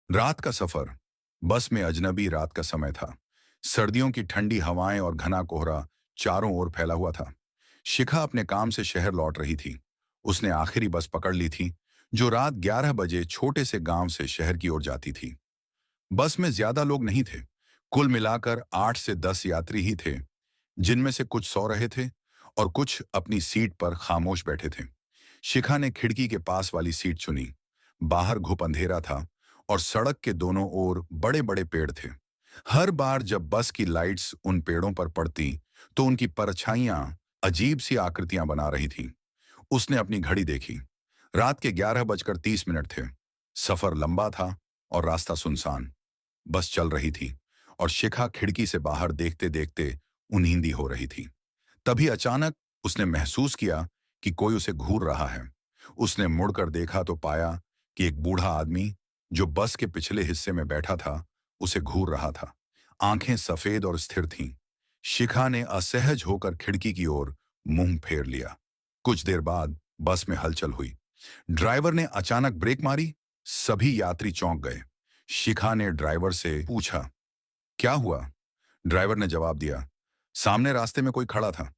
रात का सफर। बस में अजनबी रात का समय था। सर्दियों की ठंडी हवाएं और घना कोहरा चारों ओर फैला हुआ था। शिखा अपने काम से शहर लौट रही थी। उसने आखिरी बस पकड़ ली थी, जो रात 11 बजे छोटे से गांव से शहर की ओर जाती थी। बस में ज्यादा लोग नहीं थे। कुल मिलाकर 8 से 10 यात्री ही थे, जिनमें से कुछ सो रहे थे और कुछ अपनी सीट पर खामोश बैठे थे। शिखा ने खिड़की के पास वाली सीट चुनी। बाहर घुप अंधेरा था और सड़क के दोनों ओर बड़े बड़े पेड़ थे। हर बार जब बस की लाइट्स उन पेड़ों पर पड़ती, तो उनकी परछाइयां अजीब सी आकृतियां बना रही थीं। उसने अपनी घड़ी देखी। रात के 11 बजकर 30 मिनट थे। सफर लंबा था और रास्ता सुनसान। बस चल रही थी और शिखा खिड़की से बाहर देखते देखते उन्नींदी हो रही थी। तभी अचानक उसने महसूस किया कि कोई उसे घूर रहा है। उसने मुड़कर देखा तो पाया कि एक बूढ़ा आदमी, जो बस के पिछले हिस्से में बैठा था, उसे घूर रहा था। आंखें सफेद और स्थिर थीं। शिखा ने असहज होकर खिड़की की ओर मुंह फेर लिया। कुछ देर बाद बस में हलचल हुई। ड्राइवर ने अचानक ब्रेक मारी। सभी यात्री चौंक गए। शिखा ने ड्राइवर से पूछा, क्या हुआ? ड्राइवर ने जवाब दिया, सामने रास्ते में कोई खड़ा था,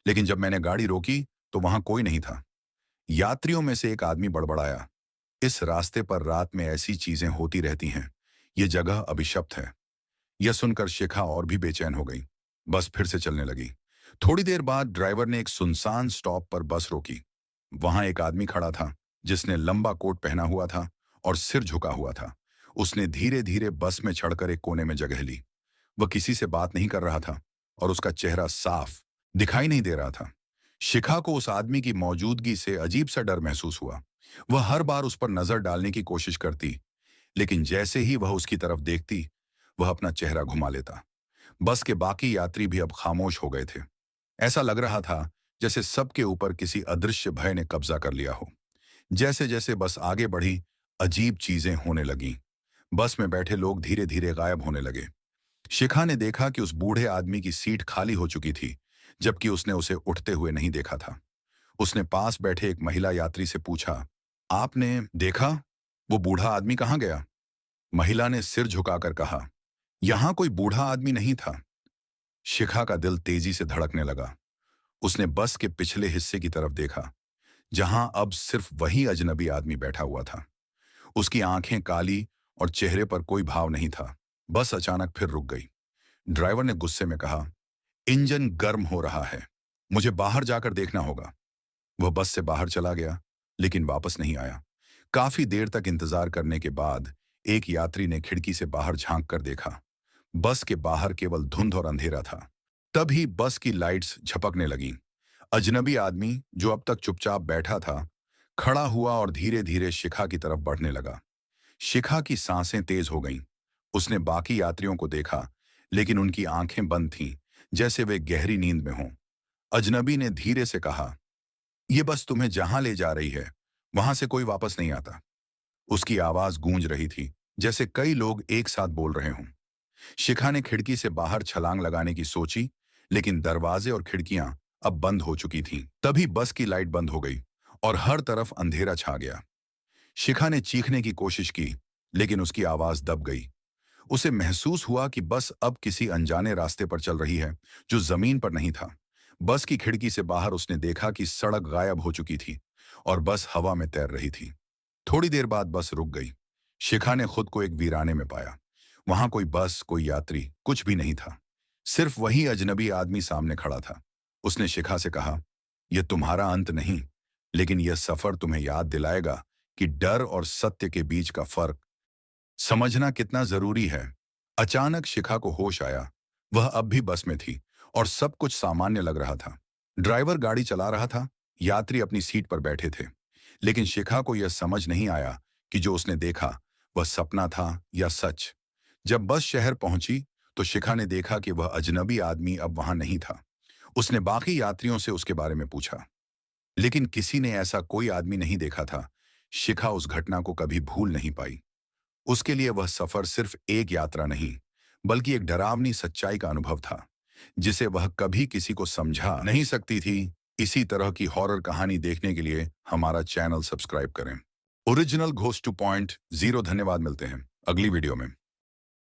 लेकिन जब मैंने गाड़ी रोकी तो वहां कोई नहीं था। यात्रियों में से एक आदमी बड़बड़ाया, इस रास्ते पर रात में ऐसी चीजें होती रहती हैं। ये जगह अभिशप्त है। यह सुनकर शिखा और भी बेचैन हो गई। बस फिर से चलने लगी। थोड़ी देर बाद ड्राइवर ने एक सुनसान स्टॉप पर बस रोकी। वहां एक आदमी खड़ा था, जिसने लंबा कोट पहना हुआ था और सिर झुका हुआ था। उसने धीरे धीरे बस में चढ़कर एक कोने में जगह ली। वह किसी से बात नहीं कर रहा था और उसका चेहरा साफ दिखाई नहीं दे रहा था। शिखा को उस आदमी की मौजूदगी से अजीब सा डर महसूस हुआ। वह हर बार उस पर नजर डालने की कोशिश करती, लेकिन जैसे ही वह उसकी तरफ देखती, वह अपना चेहरा घुमा लेता। बस के बाकी यात्री भी अब खामोश हो गए थे। ऐसा लग रहा था जैसे सबके ऊपर किसी अदृश्य भय ने कब्जा कर लिया हो। जैसे जैसे बस आगे बढ़ी, अजीब चीजें होने लगीं। बस में बैठे लोग धीरे धीरे गायब होने लगे। शिखा ने देखा कि उस बूढ़े आदमी की सीट खाली हो चुकी थी, जबकि उसने उसे उठते हुए नहीं देखा था। उसने पास बैठे एक महिला यात्री से पूछा, आपने देखा वो बूढ़ा आदमी कहाँ गया? महिला ने सिर झुकाकर कहा, यहां कोई बूढ़ा आदमी नहीं था। शिखा का दिल तेजी से धड़कने लगा। उसने बस के पिछले हिस्से की तरफ देखा, जहां अब सिर्फ वही अजनबी आदमी बैठा हुआ था। उसकी आंखें काली और चेहरे पर कोई भाव नहीं था। बस अचानक फिर रुक गई। ड्राइवर ने गुस्से में कहा, इंजन गर्म हो रहा है, मुझे बाहर जाकर देखना होगा। वह बस से बाहर चला गया, लेकिन वापस नहीं आया। काफी देर तक इंतजार करने के बाद एक यात्री ने खिड़की से बाहर झांक कर देखा। बस के बाहर केवल धुंध और अंधेरा था। तभी बस की लाइट्स झपकने लगीं। अजनबी आदमी, जो अब तक चुपचाप बैठा था, खड़ा हुआ और धीरे धीरे शिखा की तरफ बढ़ने लगा। शिखा की सांसें तेज हो गईं। उसने बाकी यात्रियों को देखा, लेकिन उनकी आंखें बंद थीं, जैसे वे गहरी नींद में हों। अजनबी ने धीरे से कहा, ये बस तुम्हें जहां ले जा रही है, वहां से कोई वापस नहीं आता। उसकी आवाज गूंज रही थी, जैसे कई लोग एक साथ बोल रहे हों। शिखा ने खिड़की से बाहर छलांग लगाने की सोची, लेकिन दरवाजे और खिड़कियां अब बंद हो चुकी थीं। तभी बस की लाइट बंद हो गई और हर तरफ अंधेरा छा गया। शिखा ने चीखने की कोशिश की, लेकिन उसकी आवाज दब गई। उसे महसूस हुआ कि बस अब किसी अनजाने रास्ते पर चल रही है, जो जमीन पर नहीं था। बस की खिड़की से बाहर उसने देखा कि सड़क गायब हो चुकी थी और बस हवा में तैर रही थी। थोड़ी देर बाद बस रुक गई। शिखा ने खुद को एक वीराने में पाया। वहां कोई बस, कोई यात्री, कुछ भी नहीं था। सिर्फ वही अजनबी आदमी सामने खड़ा था। उसने शिखा से कहा, यह तुम्हारा अंत नहीं, लेकिन यह सफर तुम्हें याद दिलाएगा कि डर और सत्य के बीच का फर्क समझना कितना जरूरी है। अचानक शिखा को होश आया। वह अब भी बस में थी और सब कुछ सामान्य लग रहा था। ड्राइवर गाड़ी चला रहा था, यात्री अपनी सीट पर बैठे थे। लेकिन शिखा को यह समझ नहीं आया कि जो उसने देखा वह सपना था या सच। जब बस शहर पहुंची, तो शिखा ने देखा कि वह अजनबी आदमी अब वहां नहीं था। उसने बाकी यात्रियों से उसके बारे में पूछा, लेकिन किसी ने ऐसा कोई आदमी नहीं देखा था। शिखा उस घटना को कभी भूल नहीं पाई। उसके लिए वह सफर सिर्फ एक यात्रा नहीं, बल्कि एक डरावनी सच्चाई का अनुभव था, जिसे वह कभी किसी को समझा नहीं सकती थी। इसी तरह की हॉरर कहानी देखने के लिए हमारा चैनल सब्सक्राइब करें। Original ghost two point zero. धन्यवाद, मिलते हैं। अगली वीडियो में।